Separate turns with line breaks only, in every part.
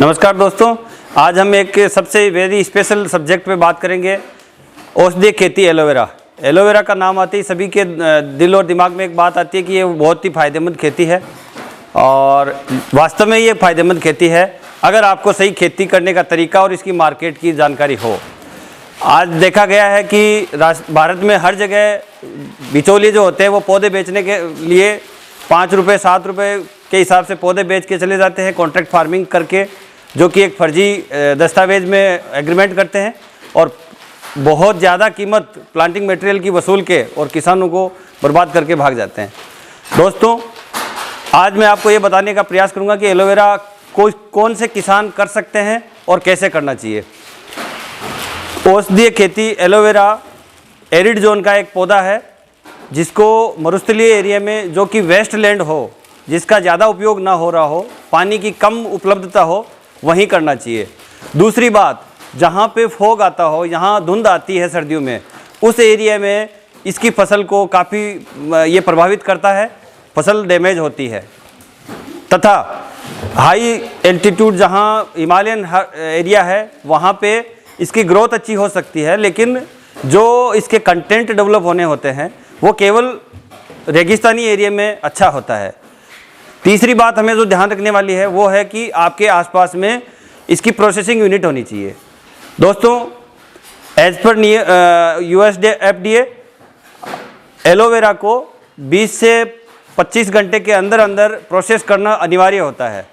नमस्कार दोस्तों, आज हम एक सबसे वेरी स्पेशल सब्जेक्ट पे बात करेंगे। औषधीय खेती एलोवेरा। एलोवेरा का नाम आते ही सभी के दिल और दिमाग में एक बात आती है कि ये बहुत ही फ़ायदेमंद खेती है और वास्तव में ये फ़ायदेमंद खेती है अगर आपको सही खेती करने का तरीका और इसकी मार्केट की जानकारी हो। आज देखा गया है कि भारत में हर जगह बिचौलिए जो होते हैं वो पौधे बेचने के लिए 5 रुपये 7 रुपये के हिसाब से पौधे बेच के चले जाते हैं कॉन्ट्रैक्ट फार्मिंग करके, जो कि एक फर्जी दस्तावेज में एग्रीमेंट करते हैं और बहुत ज़्यादा कीमत प्लांटिंग मटेरियल की वसूल के और किसानों को बर्बाद करके भाग जाते हैं। दोस्तों, आज मैं आपको ये बताने का प्रयास करूँगा कि एलोवेरा कौन से किसान कर सकते हैं और कैसे करना चाहिए। औषधीय खेती एलोवेरा एरिड जोन का एक पौधा है जिसको मरुस्थलीय एरिया में, जो कि वेस्ट लैंड हो, जिसका ज़्यादा उपयोग ना हो रहा हो, पानी की कम उपलब्धता हो, वहीं करना चाहिए। दूसरी बात, जहाँ पे फॉग आता हो, यहाँ धुंध आती है सर्दियों में, उस एरिया में इसकी फसल को काफ़ी ये प्रभावित करता है, फसल डैमेज होती है। तथा हाई एल्टीट्यूड जहाँ हिमालयन एरिया है वहाँ पे इसकी ग्रोथ अच्छी हो सकती है, लेकिन जो इसके कंटेंट डेवलप होने होते हैं वो केवल रेगिस्तानी एरिया में अच्छा होता है। तीसरी बात हमें जो ध्यान रखने वाली है वो है कि आपके आसपास में इसकी प्रोसेसिंग यूनिट होनी चाहिए। दोस्तों, एज पर USDA एलोवेरा को 20 से 25 घंटे के अंदर अंदर प्रोसेस करना अनिवार्य होता है।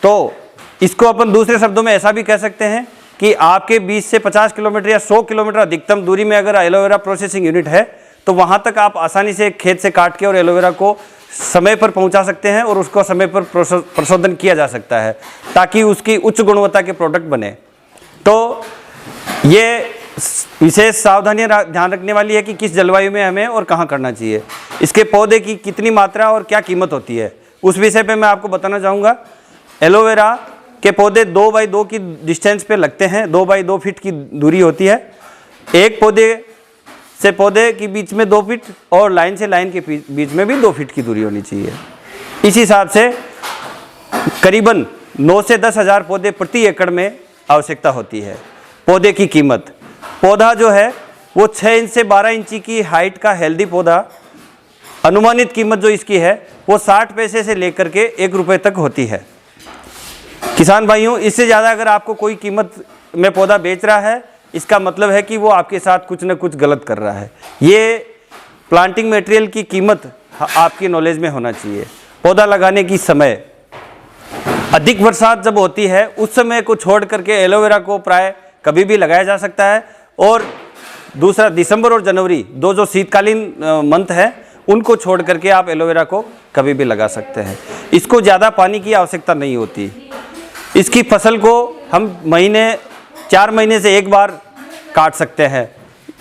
तो इसको अपन दूसरे शब्दों में ऐसा भी कह सकते हैं कि आपके 20 से 50 किलोमीटर या 100 किलोमीटर अधिकतम दूरी में अगर एलोवेरा प्रोसेसिंग यूनिट है तो वहाँ तक आप आसानी से खेत से काट के और एलोवेरा को समय पर पहुंचा सकते हैं और उसको समय पर प्रशोधन किया जा सकता है ताकि उसकी उच्च गुणवत्ता के प्रोडक्ट बने। तो ये विशेष सावधानियां ध्यान रखने वाली है कि किस जलवायु में हमें और कहां करना चाहिए, इसके पौधे की कितनी मात्रा और क्या कीमत होती है, उस विषय पे मैं आपको बताना चाहूँगा। एलोवेरा के पौधे 2 बाई 2 की डिस्टेंस पे लगते हैं, 2 बाई 2 फीट की दूरी होती है। एक पौधे से पौधे के बीच में 2 फीट और लाइन से लाइन के बीच में भी 2 फीट की दूरी होनी चाहिए। इस हिसाब से करीबन 9 से 10 हज़ार पौधे प्रति एकड़ में आवश्यकता होती है। पौधे की कीमत, पौधा जो है वो 6 इंच से 12 इंची की हाइट का हेल्दी पौधा, अनुमानित कीमत जो इसकी है वो 60 पैसे से लेकर के 1 रुपये तक होती है। किसान भाइयों, इससे ज़्यादा अगर आपको कोई कीमत में पौधा बेच रहा है, इसका मतलब है कि वो आपके साथ कुछ न कुछ गलत कर रहा है। ये प्लांटिंग मटेरियल की कीमत आपकी नॉलेज में होना चाहिए। पौधा लगाने की समय, अधिक बरसात जब होती है उस समय को छोड़ करके एलोवेरा को प्राय कभी भी लगाया जा सकता है। और दूसरा, दिसंबर और जनवरी दो जो शीतकालीन मंथ है उनको छोड़ करके आप एलोवेरा को कभी भी लगा सकते हैं। इसको ज़्यादा पानी की आवश्यकता नहीं होती। इसकी फसल को हम 4 महीने से एक बार काट सकते हैं।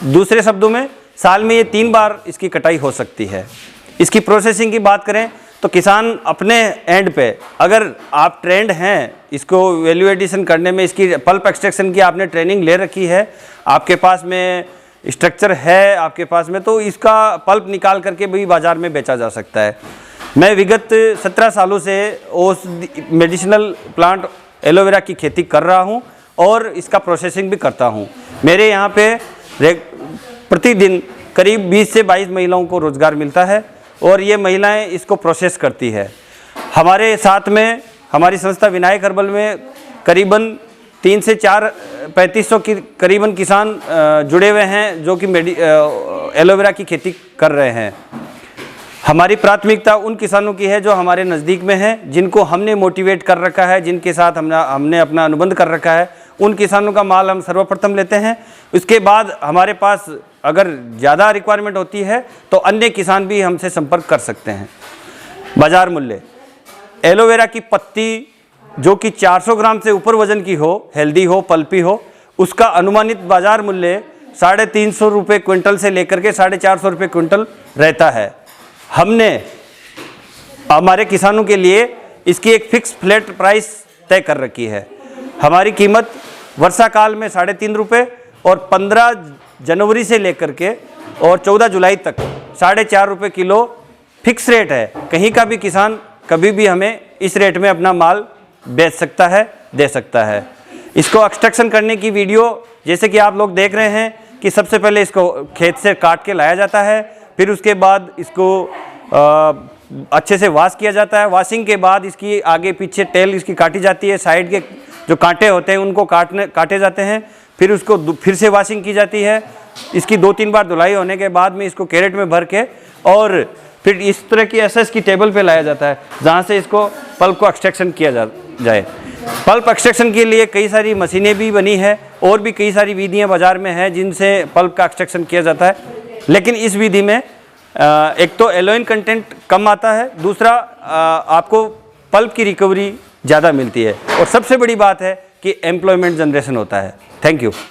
दूसरे शब्दों में, साल में ये 3 बार इसकी कटाई हो सकती है। इसकी प्रोसेसिंग की बात करें तो किसान अपने एंड पे, अगर आप ट्रेंड हैं इसको वैल्यू एडिशन करने में, इसकी पल्प एक्सट्रैक्शन की आपने ट्रेनिंग ले रखी है, आपके पास में स्ट्रक्चर है आपके पास में, तो इसका पल्प निकाल करके भी बाज़ार में बेचा जा सकता है। मैं विगत 17 सालों से मेडिसिनल प्लांट एलोवेरा की खेती कर रहा हूँ और इसका प्रोसेसिंग भी करता हूँ। मेरे यहाँ पे प्रतिदिन करीब 20 से 22 महिलाओं को रोज़गार मिलता है और ये महिलाएं इसको प्रोसेस करती है। हमारे साथ में हमारी संस्था विनायक हर्बल में करीबन 3 से 4 3500 की करीबन किसान जुड़े हुए हैं जो कि एलोवेरा की खेती कर रहे हैं। हमारी प्राथमिकता उन किसानों की है जो हमारे नज़दीक में हैं, जिनको हमने मोटिवेट कर रखा है, जिनके साथ हमने अपना अनुबंध कर रखा है। उन किसानों का माल हम सर्वप्रथम लेते हैं। उसके बाद हमारे पास अगर ज़्यादा रिक्वायरमेंट होती है तो अन्य किसान भी हमसे संपर्क कर सकते हैं। बाज़ार मूल्य, एलोवेरा की पत्ती जो कि 400 ग्राम से ऊपर वजन की हो, हेल्दी हो, पल्पी हो, उसका अनुमानित बाज़ार मूल्य 350 रुपये क्विंटल से लेकर के 450 रुपये क्विंटल रहता है। हमने हमारे किसानों के लिए इसकी एक फिक्स फ्लैट प्राइस तय कर रखी है। हमारी कीमत वर्षा काल में 3.5 रुपये और 15 जनवरी से लेकर के और 14 जुलाई तक 4.5 रुपये किलो फिक्स रेट है। कहीं का भी किसान कभी भी हमें इस रेट में अपना माल बेच सकता है, दे सकता है। इसको एक्सट्रैक्शन करने की वीडियो जैसे कि आप लोग देख रहे हैं कि सबसे पहले इसको खेत से काट के लाया जाता है, फिर उसके बाद इसको अच्छे से वॉश किया जाता है। वॉशिंग के बाद इसकी आगे पीछे टेल इसकी काटी जाती है, साइड के जो कांटे होते हैं उनको काटे जाते हैं, फिर उसको फिर से वॉशिंग की जाती है। इसकी 2-3 बार धुलाई होने के बाद में इसको कैरेट में भर के और फिर इस तरह की एसएस की टेबल पे लाया जाता है जहाँ से इसको पल्प को एक्सट्रैक्शन किया जाए। पल्प एक्सट्रैक्शन के लिए कई सारी मशीनें भी बनी है और भी कई सारी विधियाँ बाज़ार में हैं जिनसे पल्प का एक्सट्रैक्शन किया जाता है। लेकिन इस विधि में एक तो एलोइन कंटेंट कम आता है, दूसरा आपको पल्प की रिकवरी ज़्यादा मिलती है और सबसे बड़ी बात है कि एम्प्लॉयमेंट जनरेशन होता है। Thank you.